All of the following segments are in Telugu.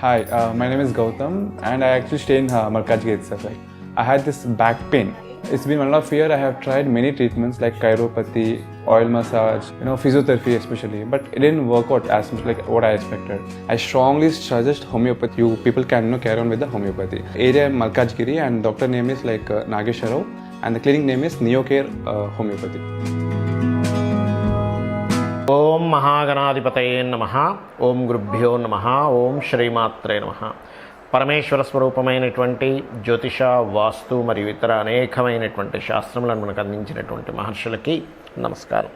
Hi, my name is Gautam, and I actually stay in Markajgir itself. Like, I had this back pain. It's been 1.5 years. I have tried many treatments like chiropathy, oil massage, physiotherapy especially, but it didn't work out as much like what I expected. I strongly suggest homeopathy. You people can carry on with the homeopathy. Area Malkajgiri, and doctor name is like Nagesharao, and the clinic name is Neocare Homeopathy. ఓం మహాగణాధిపతయే నమః. ఓం గురుభ్యో నమః. ఓం శ్రీమాత్రే నమః. పరమేశ్వర స్వరూపమైనటువంటి జ్యోతిష, వాస్తు మరియు ఇతర అనేకమైనటువంటి శాస్త్రములను మనకు అందించినటువంటి మహర్షులకి నమస్కారం.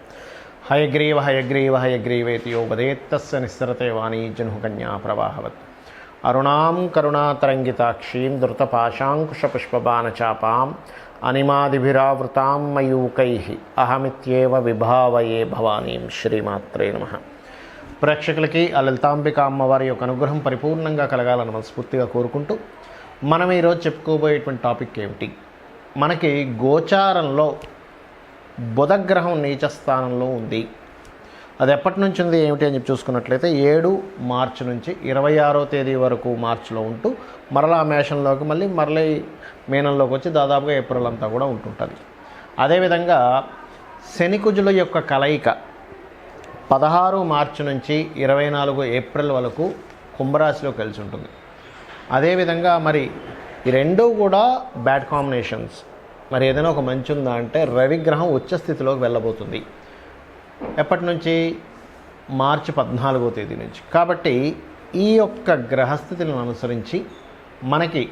హయగ్రీవ హయగ్రీవ హయగ్రీవేతి యో వదేత్తస్య నిస్సరతే వాణీ జన్హుకన్యా ప్రవాహవత్. అరుణాం కరుణాతరంగితాక్షీం ధృతపాశాంకుశపుష్పబాణచాపాం అనిమాదిభిరావృతాం మయూకైః అహమిత్యేవ విభావయే భవానీం. శ్రీమాత్రే నమః. ప్రేక్షకులకి ఆ లలితాంబిక అమ్మవారి యొక్క అనుగ్రహం పరిపూర్ణంగా కలగాలని మనస్ఫూర్తిగా కోరుకుంటూ మనం ఈరోజు చెప్పుకోబోయేటువంటి టాపిక్ ఏమిటి, మనకి గోచారంలో బుధగ్రహం నీచ స్థానంలో ఉంది. అది ఎప్పటి నుంచి ఉంది ఏమిటి అని చెప్పి చూసుకున్నట్లయితే 7 మార్చి నుంచి 26వ తేదీ వరకు మార్చిలో ఉంటూ మరలా మేషంలోకి మళ్ళీ మీనంలోకి వచ్చి దాదాపుగా ఏప్రిల్ అంతా కూడా ఉంటుంటుంది. అదేవిధంగా శనికుజుల యొక్క కలయిక 16 మార్చి నుంచి 24 ఏప్రిల్ వరకు కుంభరాశిలో కలిసి ఉంటుంది. అదేవిధంగా మరి ఈ రెండూ కూడా బ్యాడ్ కాంబినేషన్స్. మరి ఏదైనా ఒక మంచి ఉందా అంటే రవిగ్రహం ఉచ్చస్థితిలోకి వెళ్ళబోతుంది. ఎప్పటి నుంచి? మార్చి 14వ తేదీ నుంచి. కాబట్టి ఈ యొక్క గ్రహస్థితులను అనుసరించి మనకి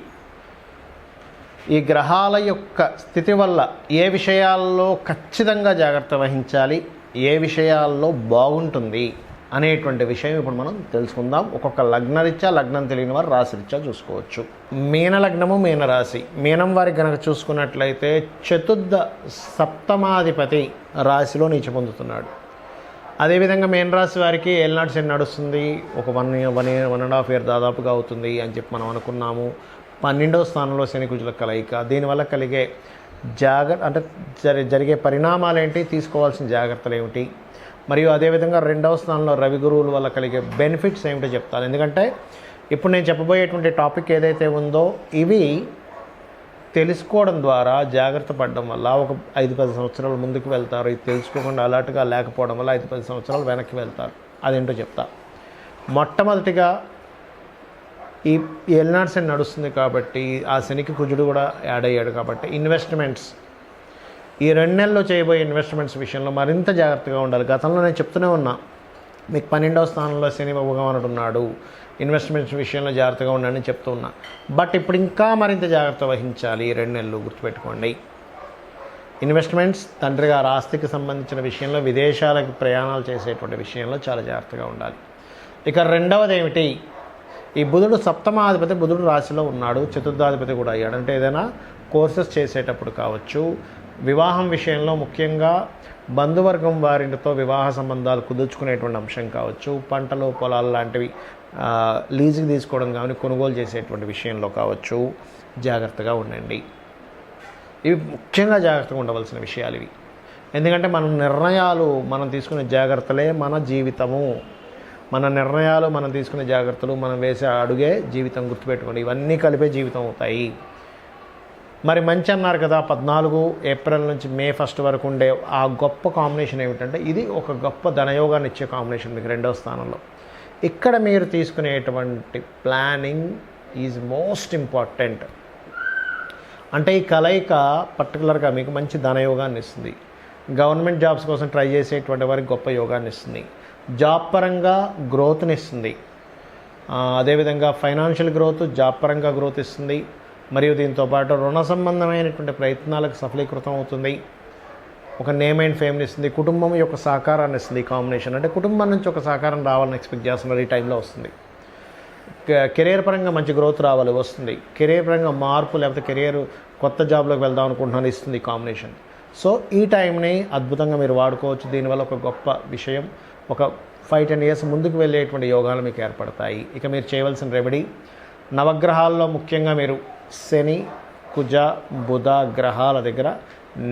ఈ గ్రహాల యొక్క స్థితి వల్ల ఏ విషయాల్లో ఖచ్చితంగా జాగ్రత్త వహించాలి, ఏ విషయాల్లో బాగుంటుంది అనేటువంటి విషయం ఇప్పుడు మనం తెలుసుకుందాం. ఒక్కొక్క లగ్నరీత్యా, లగ్నం తెలియని వారు రాశిరీత్యా చూసుకోవచ్చు. మీన లగ్నము, మీన రాశి. మీనం వారికి కనుక చూసుకున్నట్లయితే చతుర్థ సప్తమాధిపతి రాశిలో నీచ పొందుతున్నాడు. అదేవిధంగా మీన రాశి వారికి ఏలినాటి శని నడుస్తుంది. ఒక 1.5 year దాదాపుగా అవుతుంది అని చెప్పి మనం అనుకున్నాము. 12వ స్థానంలో శని కుజుల కలయిక. దీనివల్ల కలిగే జరిగే పరిణామాలు ఏంటి, తీసుకోవాల్సిన జాగ్రత్తలు ఏమిటి, మరియు అదేవిధంగా 2వ స్థానంలో రవి గురువుల వల్ల కలిగే బెనిఫిట్స్ ఏమిటో చెప్తాను. ఎందుకంటే ఇప్పుడు నేను చెప్పబోయేటువంటి టాపిక్ ఏదైతే ఉందో ఇవి తెలుసుకోవడం ద్వారా, జాగ్రత్త పడడం వల్ల ఒక 5-10 సంవత్సరాలు ముందుకు వెళ్తారు. ఇది తెలుసుకోకుండా అలర్ట్గా లేకపోవడం వల్ల 5-10 సంవత్సరాలు వెనక్కి వెళ్తారు. అదేంటో చెప్తా. మొట్టమొదటిగా ఈ ఏలినాటి శని నడుస్తుంది కాబట్టి ఆ శనికి కుజుడు కూడా యాడ్ అయ్యాడు కాబట్టి ఇన్వెస్ట్మెంట్స్, ఈ 2 నెలల్లో చేయబోయే ఇన్వెస్ట్మెంట్స్ విషయంలో మరింత జాగ్రత్తగా ఉండాలి. గతంలో నేను చెప్తూనే ఉన్నా, మీకు 12వ స్థానంలో శని భగవానుడు ఉన్నాడు, ఇన్వెస్ట్మెంట్స్ విషయంలో జాగ్రత్తగా ఉండాలని చెప్తూ ఉన్నా. బట్ ఇప్పుడు ఇంకా మరింత జాగ్రత్త వహించాలి. ఈ 2 నెలలు గుర్తుపెట్టుకోండి. ఇన్వెస్ట్మెంట్స్, తండ్రి గారి ఆస్తికి సంబంధించిన విషయంలో, విదేశాలకు ప్రయాణాలు చేసేటువంటి విషయంలో చాలా జాగ్రత్తగా ఉండాలి. ఇక రెండవది ఏమిటి, ఈ బుధుడు సప్తమాధిపతి, బుధుడు రాశిలో ఉన్నాడు, చతుర్థాధిపతి కూడా అయ్యాడు. అంటే ఏదైనా కోర్సెస్ చేసేటప్పుడు కావచ్చు, వివాహం విషయంలో ముఖ్యంగా బంధువర్గం వారితో వివాహ సంబంధాలు కుదుర్చుకునేటువంటి అంశం కావచ్చు, పంటలు పొలాలు లాంటివి లీజుకి తీసుకోవడం కానీ కొనుగోలు చేసేటువంటి విషయంలో కావచ్చు, జాగ్రత్తగా ఉండండి. ఇవి ముఖ్యంగా జాగ్రత్తగా ఉండవలసిన విషయాలు ఇవి. ఎందుకంటే మనం తీసుకునే జాగ్రత్తలే మన జీవితము. మన నిర్ణయాలు, మనం తీసుకునే జాగ్రత్తలు, మనం వేసే అడుగే జీవితం. గుర్తుపెట్టుకోండి, ఇవన్నీ కలిపే జీవితం అవుతాయి. మరి మంచి అన్నారు కదా, 14 ఏప్రిల్ నుంచి మే 1 వరకు ఉండే ఆ గొప్ప కాంబినేషన్ ఏమిటంటే ఇది ఒక గొప్ప ధనయోగాన్ని ఇచ్చే కాంబినేషన్ మీకు 2వ స్థానంలో. ఇక్కడ మీరు తీసుకునేటువంటి ప్లానింగ్ ఈజ్ మోస్ట్ ఇంపార్టెంట్. అంటే ఈ కలయిక పర్టికులర్గా మీకు మంచి ధనయోగాన్ని ఇస్తుంది. గవర్నమెంట్ జాబ్స్ కోసం ట్రై చేసేటువంటి వారికి గొప్ప యోగాన్ని ఇస్తుంది. జాబ్ పరంగా గ్రోత్ని ఇస్తుంది. అదేవిధంగా ఫైనాన్షియల్ గ్రోత్, జాబ్ పరంగా గ్రోత్ ఇస్తుంది. మరియు దీంతోపాటు రుణ సంబంధమైనటువంటి ప్రయత్నాలకు సఫలీకృతం అవుతుంది. ఒక నేమ్ అండ్ ఫేమ్ని ఇస్తుంది. కుటుంబం యొక్క సహకారాన్ని ఇస్తుంది. ఈ కాంబినేషన్ అంటే కుటుంబం నుంచి ఒక సహకారం రావాలని ఎక్స్పెక్ట్ చేస్తున్నారు. ఈ టైంలో వస్తుంది. కెరీర్ పరంగా మంచి గ్రోత్ రావాలి, వస్తుంది. కెరీర్ పరంగా మార్పు, లేకపోతే కెరీర్ కొత్త జాబ్లోకి వెళ్దాం అనుకుంటున్నాను, ఇస్తుంది ఈ కాంబినేషన్. సో ఈ టైంని అద్భుతంగా మీరు వాడుకోవచ్చు. దీనివల్ల ఒక గొప్ప విషయం, ఒక 5-10 years ముందుకు వెళ్ళేటువంటి యోగాలు మీకు ఏర్పడతాయి. ఇక మీరు చేయవలసిన రెమెడీ, నవగ్రహాల్లో ముఖ్యంగా మీరు శని, కుజ, బుధ గ్రహాల దగ్గర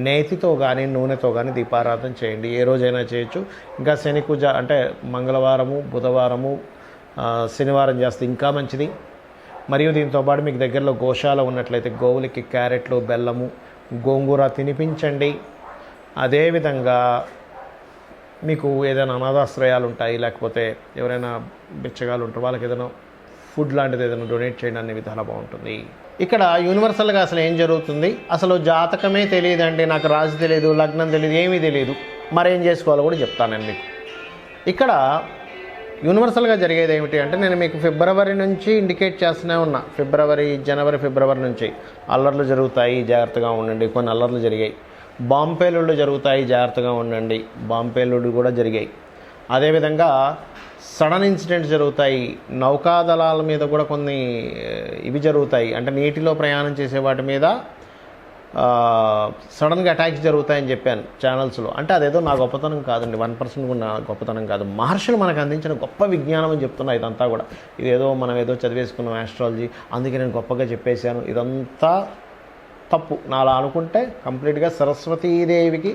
నేతితో కానీ నూనెతో కానీ దీపారాధన చేయండి. ఏ రోజైనా చేయొచ్చు. ఇంకా శని, కుజ అంటే మంగళవారము, బుధవారము, శనివారం చేస్తే ఇంకా మంచిది. మరియు దీంతో పాటు మీకు దగ్గరలో గోశాల ఉన్నట్లయితే గోవులకి క్యారెట్లు, బెల్లము, గోంగూర తినిపించండి. అదేవిధంగా మీకు ఏదైనా అనాథాశ్రయాలు ఉంటాయి, లేకపోతే ఎవరైనా బిచ్చగాళ్ళు ఉంటారు, వాళ్ళకి ఏదైనా ఫుడ్ లాంటిది ఏదైనా డొనేట్ చేయడం అనే విధాలు బాగుంటుంది. ఇక్కడ యూనివర్సల్గా అసలు ఏం జరుగుతుంది, అసలు జాతకమే తెలియదండి, నాకు రాశి తెలియదు, లగ్నం తెలియదు, ఏమీ తెలియదు, మరేం చేసుకోవాలో కూడా చెప్తానండి మీకు. ఇక్కడ యూనివర్సల్గా జరిగేది ఏమిటి అంటే, నేను మీకు ఫిబ్రవరి నుంచి ఇండికేట్ చేస్తూనే ఉన్నా, జనవరి ఫిబ్రవరి నుంచి అల్లర్లు జరుగుతాయి, జాగ్రత్తగా ఉండండి. కొన్ని అల్లర్లు జరిగాయి. బాంబేలుళ్ళు జరుగుతాయి, జాగ్రత్తగా ఉండండి. బాంబేలుళ్ళు కూడా జరిగాయి. అదేవిధంగా సడన్ ఇన్సిడెంట్స్ జరుగుతాయి. నౌకాదళాల మీద కూడా కొన్ని ఇవి జరుగుతాయి, అంటే నీటిలో ప్రయాణం చేసే వాటి మీద సడన్గా అటాక్స్ జరుగుతాయని చెప్పాను ఛానల్స్లో. అంటే అదేదో నా గొప్పతనం కాదండి, 1% కూడా నా గొప్పతనం కాదు. మహర్షులు మనకు అందించిన గొప్ప విజ్ఞానం అని చెప్తున్నా. ఇదంతా కూడా ఇదేదో మనం ఏదో చదివేసుకున్నాం ఆస్ట్రాలజీ, అందుకే నేను గొప్పగా చెప్పేశాను, ఇదంతా తప్పు. నా అలా అనుకుంటే కంప్లీట్గా సరస్వతీదేవికి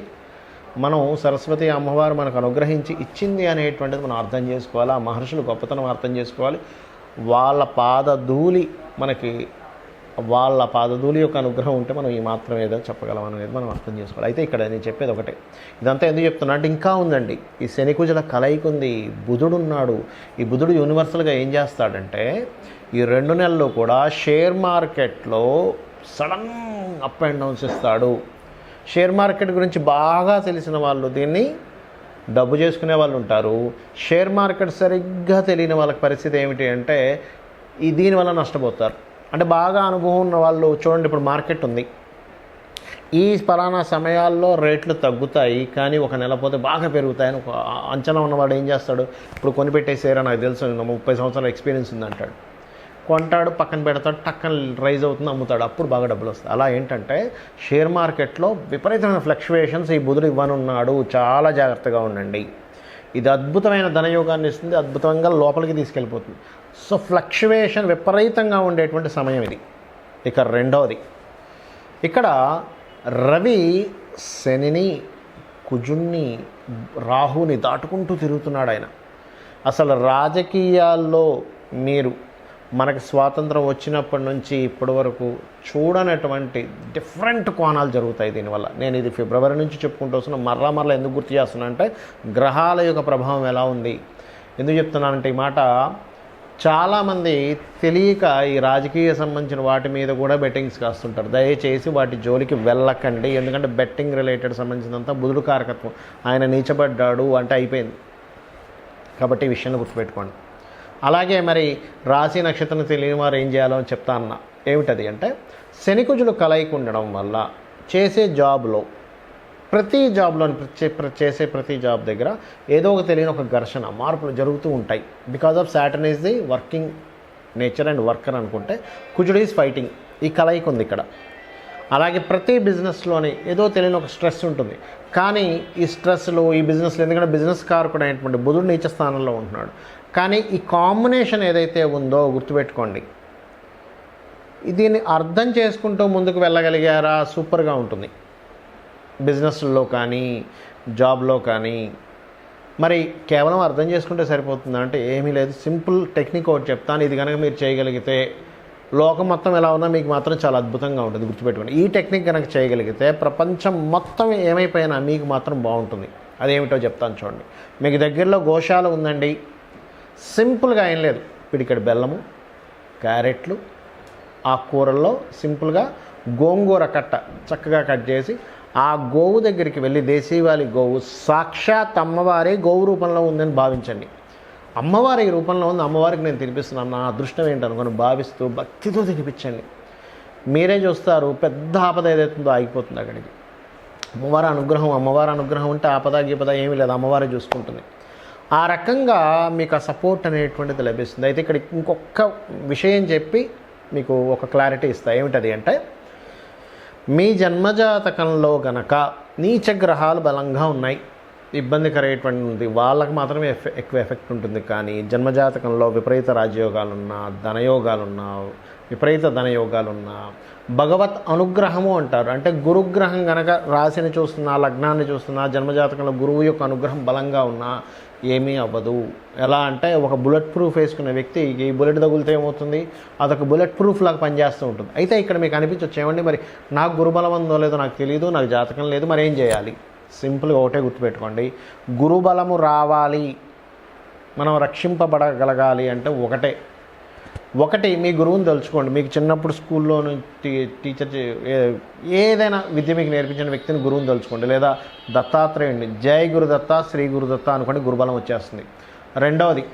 మనం సరస్వతి అమ్మవారు మనకు అనుగ్రహించి ఇచ్చింది అనేటువంటిది మనం అర్థం చేసుకోవాలి. ఆ మహర్షులు గొప్పతనం అర్థం చేసుకోవాలి. వాళ్ళ పాదధూళి యొక్క అనుగ్రహం ఉంటే మనం ఈ మాత్రం ఏదో చెప్పగలం అనేది మనం అర్థం చేసుకోవాలి. అయితే ఇక్కడ నేను చెప్పేది ఒకటే, ఇదంతా ఎందుకు చెప్తున్నా అంటే ఇంకా ఉందండి. ఈ శనికుజుల కలయిక ఉంది, బుధుడు ఉన్నాడు. ఈ బుధుడు యూనివర్సల్గా ఏం చేస్తాడంటే, ఈ 2 నెలలు కూడా షేర్ మార్కెట్లో సడన్ అప్ అండ్ డౌన్స్ ఇస్తాడు. షేర్ మార్కెట్ గురించి బాగా తెలిసిన వాళ్ళు దీన్ని డబ్బు చేసుకునే వాళ్ళు ఉంటారు. షేర్ మార్కెట్ సరిగ్గా తెలియని వాళ్ళకి పరిస్థితి ఏమిటి అంటే, దీనివల్ల నష్టపోతారు. అంటే బాగా అనుభవం ఉన్న వాళ్ళు చూడండి, ఇప్పుడు మార్కెట్ ఉంది, ఈ పలానా సమయాల్లో రేట్లు తగ్గుతాయి కానీ 1 నెల పోతే బాగా పెరుగుతాయని ఒక అంచనా ఉన్నవాడు ఏం చేస్తాడు, ఇప్పుడు కొనిపెట్టేసారా, నాకు తెలుసు 30 సంవత్సరాల ఎక్స్పీరియన్స్ ఉందంటాడు, కొంటాడు, పక్కన పెడతాడు, టక్కన రైజ్ అవుతుంది, అమ్ముతాడు, అప్పుడు బాగా డబ్బులు వస్తాయి. అలా ఏంటంటే షేర్ మార్కెట్లో విపరీతమైన ఫ్లక్చువేషన్స్ ఈ బుధుడు ఇవ్వనున్నాడు, చాలా జాగ్రత్తగా ఉండండి. ఇది అద్భుతమైన ధనయోగాన్ని ఇస్తుంది, అద్భుతంగా లోపలికి తీసుకెళ్ళిపోతుంది. సో ఫ్లక్చువేషన్ విపరీతంగా ఉండేటువంటి సమయం ఇది. ఇక రెండవది, ఇక్కడ రవి శనిని, కుజుణ్ణి, రాహుని దాటుకుంటూ తిరుగుతున్నాడు ఆయన. అసలు రాజకీయాల్లో మీరు మనకు స్వాతంత్రం వచ్చినప్పటి నుంచి ఇప్పటి వరకు చూడనటువంటి డిఫరెంట్ కోణాలు జరుగుతాయి దీనివల్ల. నేను ఇది ఫిబ్రవరి నుంచి చెప్పుకుంటూ వస్తున్నా, మరలా ఎందుకు గుర్తు చేస్తున్నా అంటే, గ్రహాల యొక్క ప్రభావం ఎలా ఉంది. ఎందుకు చెప్తున్నానంటే ఈ మాట, చాలామంది తెలియక ఈ రాజకీయ సంబంధించిన వాటి మీద కూడా బెట్టింగ్స్ కాస్తుంటారు. దయచేసి వాటి జోలికి వెళ్ళకండి. ఎందుకంటే బెట్టింగ్ రిలేటెడ్ సంబంధించినంత బుధుడు కారకత్వం, ఆయన నీచబడ్డాడు అంటే అయిపోయింది. కాబట్టి ఈ విషయాన్ని గుర్తుపెట్టుకోండి. అలాగే మరి రాశి నక్షత్రం తెలియని వారు ఏం చేయాలో అని చెప్తా అన్న. ఏమిటది అంటే, శనికుజులు కలయిక ఉండడం వల్ల చేసే జాబ్లో, చేసే ప్రతి జాబ్ దగ్గర ఏదో ఒక తెలియని ఒక ఘర్షణ, మార్పులు జరుగుతూ ఉంటాయి. Because of Saturn is the working nature and worker అనుకుంటే, కుజుడు ఈజ్ ఫైటింగ్. ఈ కలయిక ఉంది ఇక్కడ. అలాగే ప్రతి బిజినెస్లోని ఏదో తెలియని ఒక స్ట్రెస్ ఉంటుంది. కానీ ఈ స్ట్రెస్లు, ఈ బిజినెస్లు, ఎందుకంటే బిజినెస్ కారకుడు అయినటువంటి బుధుడు నీచ స్థానంలో ఉంటున్నాడు. కానీ ఈ కాంబినేషన్ ఏదైతే ఉందో గుర్తుపెట్టుకోండి, దీన్ని అర్థం చేసుకుంటూ ముందుకు వెళ్ళగలిగారా సూపర్గా ఉంటుంది. బిజినెస్లో కానీ జాబ్లో కానీ. మరి కేవలం అర్థం చేసుకుంటే సరిపోతుందా అంటే ఏమీ లేదు. సింపుల్ టెక్నిక్ ఒకటి చెప్తాను, ఇది కనుక మీరు చేయగలిగితే లోకం మొత్తం ఎలా ఉన్నా మీకు మాత్రం చాలా అద్భుతంగా ఉంటుంది. గుర్తుపెట్టుకోండి, ఈ టెక్నిక్ కనుక చేయగలిగితే ప్రపంచం మొత్తం ఏమైపోయినా మీకు మాత్రం బాగుంటుంది. అదేమిటో చెప్తాను చూడండి. మీకు దగ్గరలో గోశాల ఉందండి, సింపుల్గా ఏం లేదు, పిడికెడు బెల్లము, క్యారెట్లు, ఆకుకూరల్లో సింపుల్గా గోంగూర కట్ట చక్కగా కట్ చేసి ఆ గోవు దగ్గరికి వెళ్ళి, దేశీవాలి గోవు సాక్షాత్ అమ్మవారి గోవు రూపంలో ఉందని భావించండి. అమ్మవారి రూపంలో ఉంది, అమ్మవారికి నేను తినిపిస్తున్నాను, నా అదృష్టం ఏంటనుకొని భావిస్తూ భక్తితో తినిపించండి. మీరే చూస్తారు పెద్ద ఆపద ఏదైతుందో ఆగిపోతుంది అక్కడికి. అమ్మవారి అనుగ్రహం ఉంటే ఆపద గీపద ఏమీ లేదు, అమ్మవారే చూసుకుంటుంది. ఆ రకంగా మీకు ఆ సపోర్ట్ అనేటువంటిది లభిస్తుంది. అయితే ఇక్కడ ఇంకొక విషయం చెప్పి మీకు ఒక క్లారిటీ ఇస్తా. ఏమిటది అంటే, మీ జన్మజాతకంలో గనక నీచగ్రహాలు బలంగా ఉన్నాయి, ఇబ్బందికరమైనటువంటి ఉంది, వాళ్ళకి మాత్రమే ఎక్కువ ఎఫెక్ట్ ఉంటుంది. కానీ జన్మజాతకంలో విపరీత రాజయోగాలున్నా, విపరీత ధనయోగాలున్నా, భగవత్ అనుగ్రహము అంటారు. అంటే గురుగ్రహం కనుక రాశిని చూస్తున్నా, లగ్నాన్ని చూస్తున్నా, జన్మజాతకంలో గురువు యొక్క అనుగ్రహం బలంగా ఉన్నా, ఏమీ అవ్వదు. ఎలా అంటే ఒక బుల్లెట్ ప్రూఫ్ వేసుకునే వ్యక్తి ఈ బుల్లెట్ తగులితే ఏమవుతుంది, అదొక బుల్లెట్ ప్రూఫ్ లాగా పనిచేస్తూ ఉంటుంది. అయితే ఇక్కడ మీకు అనిపించవచ్చు, ఏమండి మరి నాకు గురుబలం ఉందో లేదో నాకు తెలియదు, నాకు జాతకం లేదు, మరి ఏం చేయాలి? సింపుల్గా ఒకటే గుర్తుపెట్టుకోండి, గురుబలము రావాలి, మనం రక్షింపబడగలగాలి అంటే ఒకటి మీ గురువుని తెలుసుకోండి. మీకు చిన్నప్పుడు స్కూల్లో టీచర్ ఏదైనా విద్య మీకు నేర్పించిన వ్యక్తిని గురువుని తెలుసుకోండి, లేదా దత్తాత్రేయుడిని జై గురుదత్త శ్రీ గురుదత్త అనుకోండి, గురుబలం వచ్చేస్తుంది. రెండవది,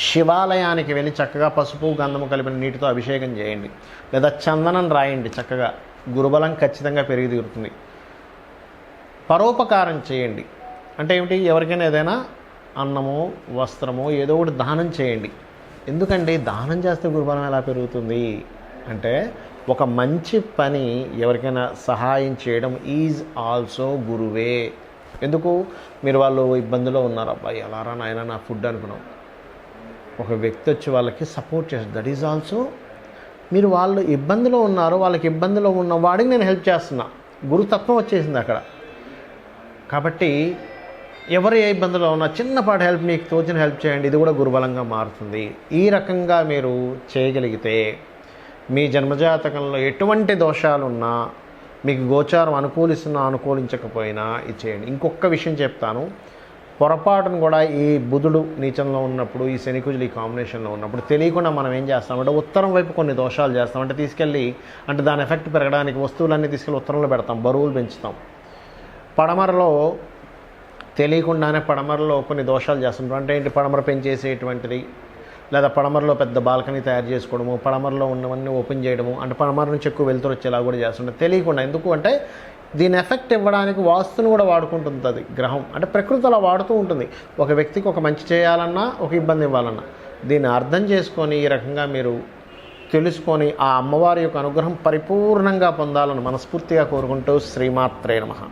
శివాలయానికి వెళ్ళి చక్కగా పసుపు గంధము కలిపిన నీటితో అభిషేకం చేయండి, లేదా చందనం రాయండి, చక్కగా గురుబలం ఖచ్చితంగా పెరిగి తీరుతుంది. పరోపకారం చేయండి అంటే ఏమిటి, ఎవరికైనా ఏదైనా అన్నమో వస్త్రమో ఏదో ఒకటి దానం చేయండి. ఎందుకంటే దానం చేస్తే గురుబలం ఎలా పెరుగుతుంది అంటే, ఒక మంచి పని ఎవరికైనా సహాయం చేయడం ఈజ్ ఆల్సో గురువే. ఎందుకు, మీరు వాళ్ళు ఇబ్బందిలో ఉన్నారు, అబ్బాయి ఎలారా నాయన నా ఫుడ్ అనుకున్నాం, ఒక వ్యక్తి వచ్చి వాళ్ళకి సపోర్ట్ చేస్తారు, దట్ ఈజ్ ఆల్సో మీరు వాళ్ళు ఇబ్బందిలో ఉన్నారు, వాళ్ళకి ఇబ్బందిలో ఉన్న వాడికి నేను హెల్ప్ చేస్తున్నా, గురుతత్వం వచ్చేసింది అక్కడ. కాబట్టి ఎవరు ఏ ఇబ్బందులో ఉన్నా చిన్నపాటి హెల్ప్, మీకు తోచిన హెల్ప్ చేయండి, ఇది కూడా గురుబలంగా మారుతుంది. ఈ రకంగా మీరు చేయగలిగితే మీ జన్మజాతకంలో ఎటువంటి దోషాలున్నా, మీకు గోచారం అనుకూలిస్తున్నా అనుకూలించకపోయినా ఇది చేయండి. ఇంకొక విషయం చెప్తాను, పొరపాటును కూడా ఈ బుధుడు నీచంలో ఉన్నప్పుడు, ఈ శనికుజులు ఈ కాంబినేషన్లో ఉన్నప్పుడు తెలియకుండా మనం ఏం చేస్తామంటే ఉత్తరం వైపు కొన్ని దోషాలు చేస్తాం. అంటే తీసుకెళ్ళి, అంటే దాని ఎఫెక్ట్ పెరగడానికి వస్తువులన్నీ తీసుకెళ్ళి ఉత్తరంలో పెడతాం, బరువులు పెంచుతాం. పడమరలో తెలియకుండానే పడమరలో కొన్ని దోషాలు చేస్తుంటాం. అంటే ఏంటి, పడమర పెంచేసేటువంటిది, లేదా పడమరలో పెద్ద బాల్కనీ తయారు చేసుకోవడము, పడమరలో ఉన్నవన్నీ ఓపెన్ చేయడము, అంటే పడమర నుంచి ఎక్కువ వెళ్తురు వచ్చేలా కూడా చేస్తుంటాం తెలియకుండా. ఎందుకు అంటే దీని ఎఫెక్ట్ ఇవ్వడానికి వాస్తుని కూడా వాడుకుంటుంది అది గ్రహం, అంటే ప్రకృతి అలా వాడుతూ ఉంటుంది. ఒక వ్యక్తికి ఒక మంచి చేయాలన్నా, ఒక ఇబ్బంది ఇవ్వాలన్నా, దీన్ని అర్థం చేసుకొని ఈ రకంగా మీరు తెలుసుకొని ఆ అమ్మవారి యొక్క అనుగ్రహం పరిపూర్ణంగా పొందాలని మనస్ఫూర్తిగా కోరుకుంటూ శ్రీమాత్రే నమః.